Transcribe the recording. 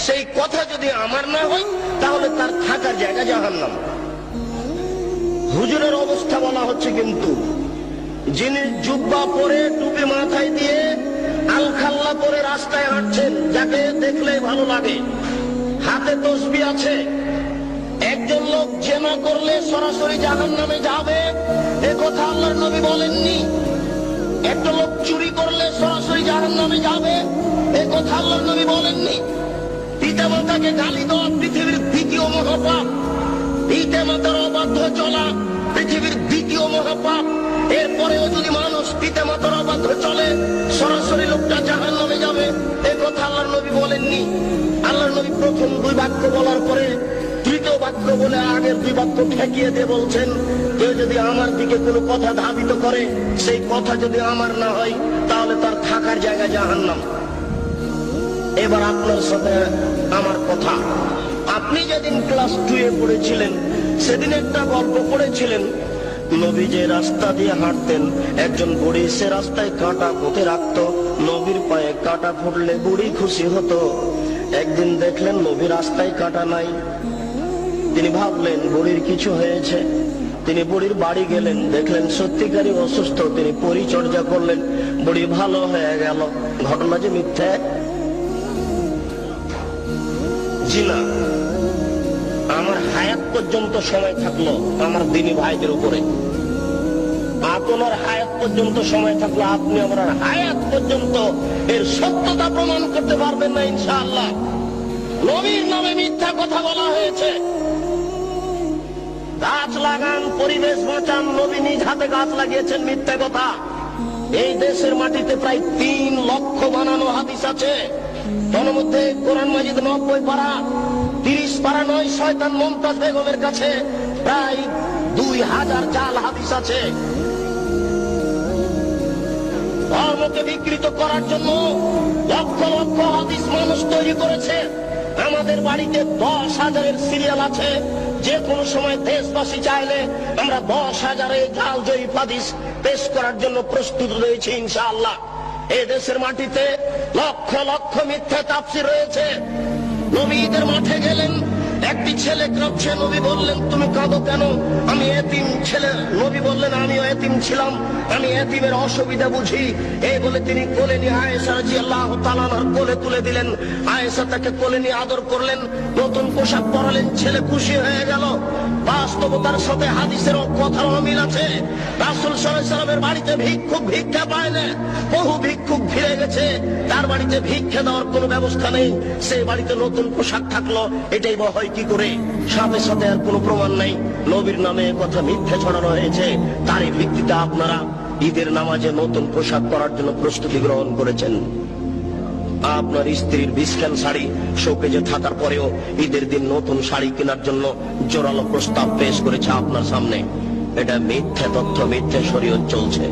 সেই কথা যদি আমার না হয় তাহলে তার থাকার জায়গা জাহান্নাম। হুজুরের অবস্থা বলা হচ্ছে, কিন্তু যিনি জুব্বা পরে টুপি মাথায় দিয়ে আলখাল্লা পরে রাস্তায় হাঁটছেন, যাকে দেখলে ভালো লাগে, হাতে তসবিহ আছে, একজন লোক জেনা করলে সরাসরি জাহান্নামে যাবে এ কথা আল্লাহর নবী বলেননি। একটা লোক চুরি করলে সরাসরি জাহান্নামে যাবে এ কথা আল্লাহর নবী বলেননি। পিতামাতাকে গালি দেওয়া পৃথিবীর দ্বিতীয় মহাপাপ, পিতামাতার অবাধ্য চলা পৃথিবীর দ্বিতীয় মহাপাপ। এরপরেও যদি মানুষ পিতামাতার অবাধ্য চলে সরাসরি লোকটা জাহান্নামে যাবে এ কথা আল্লাহর নবী বলেননি। আল্লাহর নবী প্রথম দুই বাক্য বলার পরে তৃতীয় বাক্য বলে আগের দুই বাক্য ঠেকিয়ে দিয়ে বলছেন, কেউ যদি আমার দিকে কোনো কথা ধাবিত করে সেই কথা যদি আমার না হয় তাহলে তার থাকার জায়গা জাহান্নাম। এবার আপনার সাথে আমার কথা, আপনি যেদিন ক্লাস 2 এ পড়েছিলেন সেদিন একটা গল্প পড়েছিলেন, নবী যে রাস্তা দিয়ে হাঁটতেন একজন বুড়ি সে রাস্তায় কাঁটা পুঁতে রাখত, নবীর পায়ে কাঁটা ফুটলে বুড়ি খুশি হতো। একদিন দেখলেন নবী রাস্তায় কাঁটা নাই, তিনি ভাবলেন বুড়ির কিছু হয়েছে। তিনি বুড়ির বাড়ি গেলেন, দেখলেন সত্যিকারই অসুস্থ, তিনি পরিচর্যা করলেন, বুড়ি ভালো হয়ে গেল। ঘটনা যে মিথ্যে? জি না, আমার হায়াত পর্যন্ত সময় থাকলো আমার দিনী ভাইদের উপরে, আপনার হায়াত পর্যন্ত সময় থাকলো আপনি আমার হায়াত পর্যন্ত এর সত্যতা প্রমাণ করতে পারবেন না ইনশাআল্লাহ। নবীর নামে মিথ্যা কথা বলা হয়েছে। গাছ লাগান, পরিবেশ বাঁচান, নবী নিজ হাতে গাছ লাগিয়েছেন, মিথ্যা কথা। এই দেশের মাটিতে প্রায় 3 লক্ষ বানানো হাদিস আছে, তার মধ্যে কোরআন মাজিদ 90 পারা, 30 পারা নয় শয়তান মুমতাজ বেগমের কাছে প্রায় 2000 জাল হাদিস আছে। ধর্মকে বিকৃত করার জন্য লক্ষ লক্ষ হাদিস মানুষ তৈরি করেছে। আমাদের বাড়িতে 10,000-এর সিরিয়াল আছে, যে কোনো সময় দেশবাসী চাইলে আমরা 10,000-এর জাল জয়ীফ হাদিস পেশ করার জন্য প্রস্তুত রয়েছে ইনশাআল্লাহ। এই দেশের মাটিতে লক্ষ লক্ষ মিথ্যা তাফসীর রয়েছে। নবী ঈদের মাঠে গেলেন, একটি ছেলে কাঁদছে, নবী বললেন তুমি কাঁদো কেন? আমি এতিম ছেলে। নবী বললেন আমিও এতিম ছিলাম, আমি এতিমের অসুবিধা বুঝি। এই বলে তিনি কোলে নিয়ে আয়েশা রাদিয়াল্লাহু তাআলা আনহার কোলে তুলে দিলেন। আয়েশা তাকে কোলে নিয়ে আদর করলেন, নতুন পোশাক পরালেন, ছেলে খুশি হয়ে গেল। বাস্তবতার সাথে হাদিসের কথার অমিল আছে। রাসূল সাল্লাল্লাহু আলাইহি ওয়াসাল্লামের বাড়িতে ভিক্ষুক ভিক্ষা পায় না, বহু ভিক্ষুক ফিরে গেছে, তার বাড়িতে ভিক্ষা দেওয়ার কোনো ব্যবস্থা নেই, সেই বাড়িতে নতুন পোশাক থাকলো, এটাই বা হয় কি করে? সাথে সাথে আর কোনো প্রমাণ নাই, নবীর নামে কথা মিথ্যা ছড়ানো হয়েছে, তারই ভিত্তিতে আপনারা ঈদের নামাজে নতুন পোশাক পরার জন্য প্রস্তুতি গ্রহণ করেছেন। আপনার স্ত্রীর 20 খান শাড়ি শোকেজে থাকার পরেও ঈদের দিন নতুন শাড়ি কেনার জন্য জোরালো প্রস্তাব পেশ করেছে আপনার সামনে। এটা মিথ্যা তথ্য, মিথ্যা শরীয়ত চলছে।